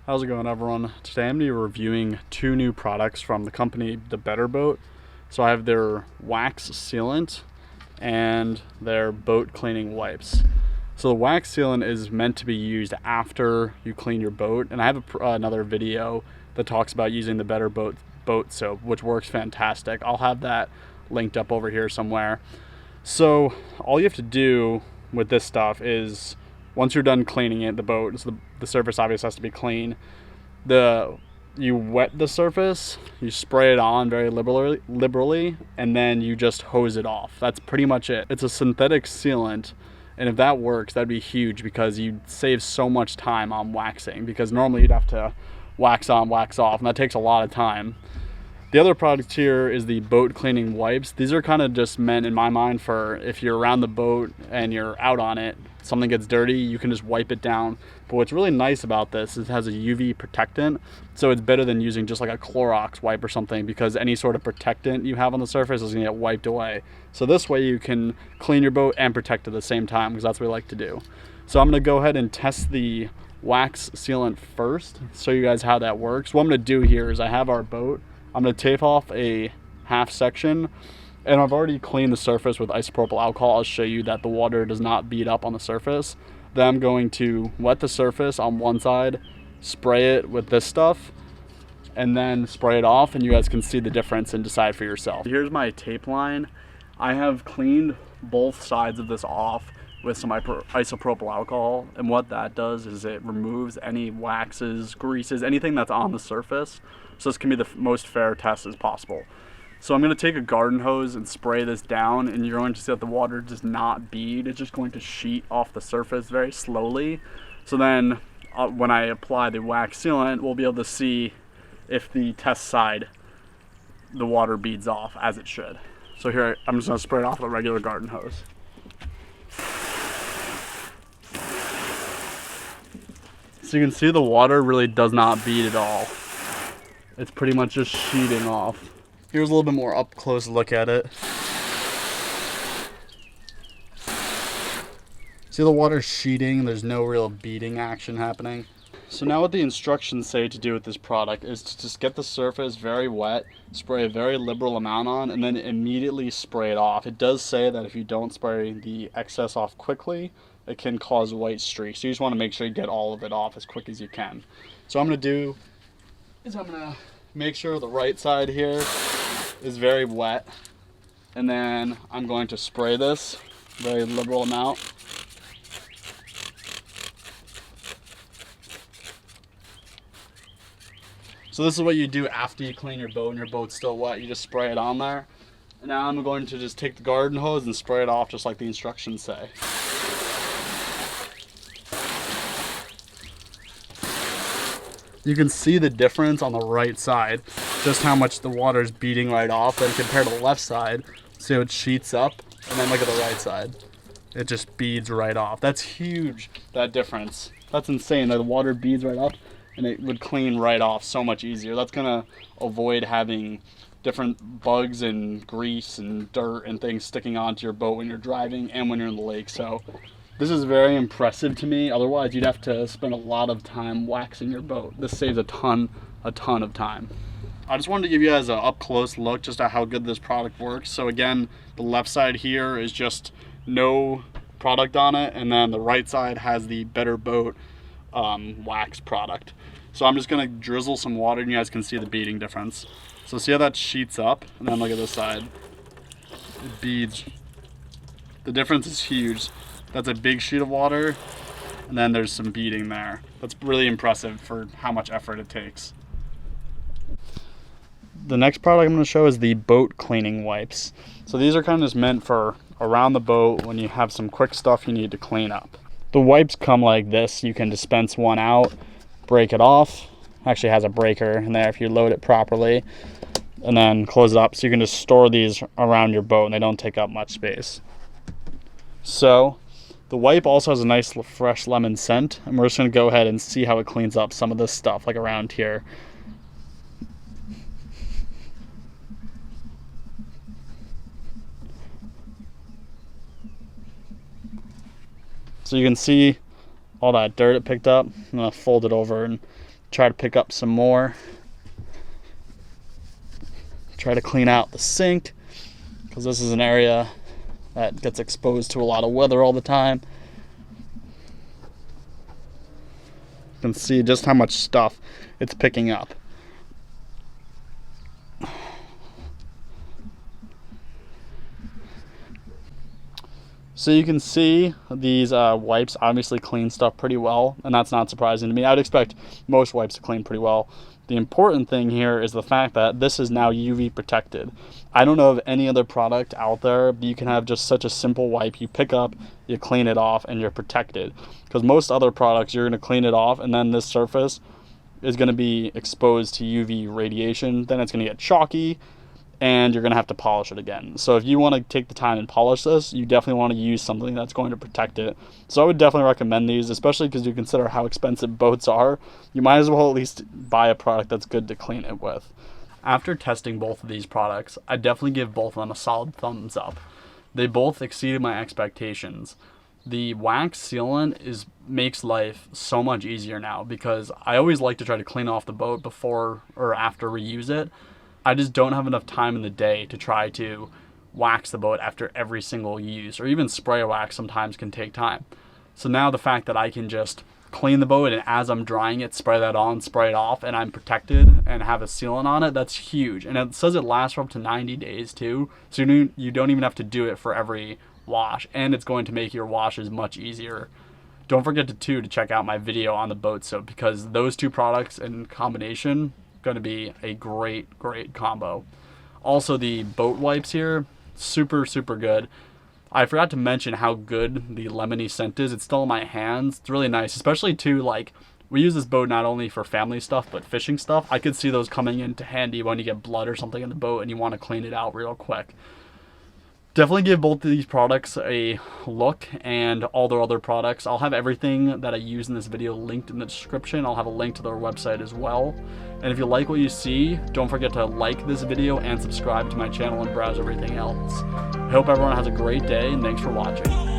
How's it going, everyone? Today I'm going to be reviewing two new products from the company The Better Boat. So I have their Wax Sealant and their boat cleaning wipes. So the Wax Sealant is meant to be used after you clean your boat, and I have another video that talks about using the Better Boat soap, which works fantastic. I'll have that linked up over here somewhere. So all you have to do with this stuff is, once you're done cleaning it, the boat, so the surface obviously has to be clean. You wet the surface, you spray it on very liberally, and then you just hose it off. That's pretty much it. It's a synthetic sealant, and if that works, that'd be huge because you'd save so much time on waxing, because normally you'd have to wax on, wax off, and that takes a lot of time. The other product here is the boat cleaning wipes. These are kind of just meant, in my mind, for if you're around the boat and you're out on it, something gets dirty, you can just wipe it down. But what's really nice about this is it has a UV protectant, so it's better than using just like a Clorox wipe or something, because any sort of protectant you have on the surface is gonna get wiped away. So this way you can clean your boat and protect at the same time, because that's what we like to do. So I'm gonna go ahead and test the Wax Sealant first, show you guys how that works. What I'm gonna do here is I have our boat. I'm going to tape off a half section, and I've already cleaned the surface with isopropyl alcohol. I'll show you that the water does not bead up on the surface. Then I'm going to wet the surface on one side, spray it with this stuff, and then spray it off, and you guys can see the difference and decide for yourself. Here's my tape line. I have cleaned both sides of this off with some isopropyl alcohol, and what that does is it removes any waxes, greases, anything that's on the surface. So this can be the most fair test as possible. So I'm going to take a garden hose and spray this down, and you're going to see that the water does not bead. It's just going to sheet off the surface very slowly. So then when I apply the wax sealant, we'll be able to see if the test side, the water beads off as it should. So here, I'm just going to spray it off with a regular garden hose. So you can see the water really does not bead at all. It's pretty much just sheeting off. Here's a little bit more up close look at it. See the water sheeting, there's no real beading action happening. So now what the instructions say to do with this product is to just get the surface very wet, spray a very liberal amount on, and then immediately spray it off. It does say that if you don't spray the excess off quickly, it can cause white streaks. So you just want to make sure you get all of it off as quick as you can. So I'm going to do is I'm going to make sure the right side here is very wet, and then I'm going to spray this very liberal amount. So this is what you do after you clean your boat and your boat's still wet. You just spray it on there. And now I'm going to just take the garden hose and spray it off just like the instructions say. You can see the difference on the right side, just how much the water is beating right off. Then compared to the left side, see how it sheets up, and then look at the right side. It just beads right off. That's huge, that difference. That's insane. The water beads right off, and it would clean right off so much easier. That's gonna avoid having different bugs and grease and dirt and things sticking onto your boat when you're driving and when you're in the lake. So this is very impressive to me. Otherwise, you'd have to spend a lot of time waxing your boat. This saves a ton of time. I just wanted to give you guys an up-close look just at how good this product works. So again, the left side here is just no product on it, and then the right side has the Better Boat wax product. So I'm just gonna drizzle some water, and you guys can see the beading difference. So see how that sheets up, and then look at this side. It beads. The difference is huge. That's a big sheet of water, and then there's some beading there. That's really impressive for how much effort it takes. The next product I'm going to show is the boat cleaning wipes. So these are kind of just meant for around the boat when you have some quick stuff you need to clean up. The wipes come like this. You can dispense one out, break it off. Actually has a breaker in there if you load it properly, and then close it up. So you can just store these around your boat and they don't take up much space. So the wipe also has a nice fresh lemon scent, and we're just going to go ahead and see how it cleans up some of this stuff like around here. So you can see all that dirt it picked up. I'm going to fold it over and Try to pick up some more. Try to clean out the sink, because this is an area that gets exposed to a lot of weather all the time. You can see just how much stuff it's picking up. So you can see these wipes obviously clean stuff pretty well, and that's not surprising to me. I'd expect most wipes to clean pretty well. The important thing here is the fact that this is now UV protected. I don't know of any other product out there, but you can have just such a simple wipe. You pick up, you clean it off, and you're protected. Because most other products, you're going to clean it off, and then this surface is going to be exposed to UV radiation. Then it's going to get chalky, and you're going to have to polish it again. So if you want to take the time and polish this, you definitely want to use something that's going to protect it. So I would definitely recommend these, especially because you consider how expensive boats are. You might as well at least buy a product that's good to clean it with. After testing both of these products, I definitely give both of them a solid thumbs up. They both exceeded my expectations. The wax sealant makes life so much easier now, because I always like to try to clean off the boat before or after reuse it. I just don't have enough time in the day to try to wax the boat after every single use, or even spray wax sometimes can take time. So now the fact that I can just clean the boat, and as I'm drying it, spray that on, spray it off, and I'm protected and have a sealant on it, that's huge. And it says it lasts for up to 90 days too, so you don't even have to do it for every wash, and it's going to make your washes much easier. Don't forget to check out my video on the boat soap, because those two products in combination going to be a great combo. Also, the boat wipes here, super good. I forgot to mention how good the lemony scent is. It's still in my hands. It's really nice, especially too, like, we use this boat not only for family stuff but fishing stuff. I could see those coming into handy when you get blood or something in the boat and you want to clean it out real quick. Definitely give both of these products a look, and all their other products. I'll have everything that I use in this video linked in the description. I'll have a link to their website as well. And if you like what you see, don't forget to like this video and subscribe to my channel and browse everything else. I hope everyone has a great day, and thanks for watching.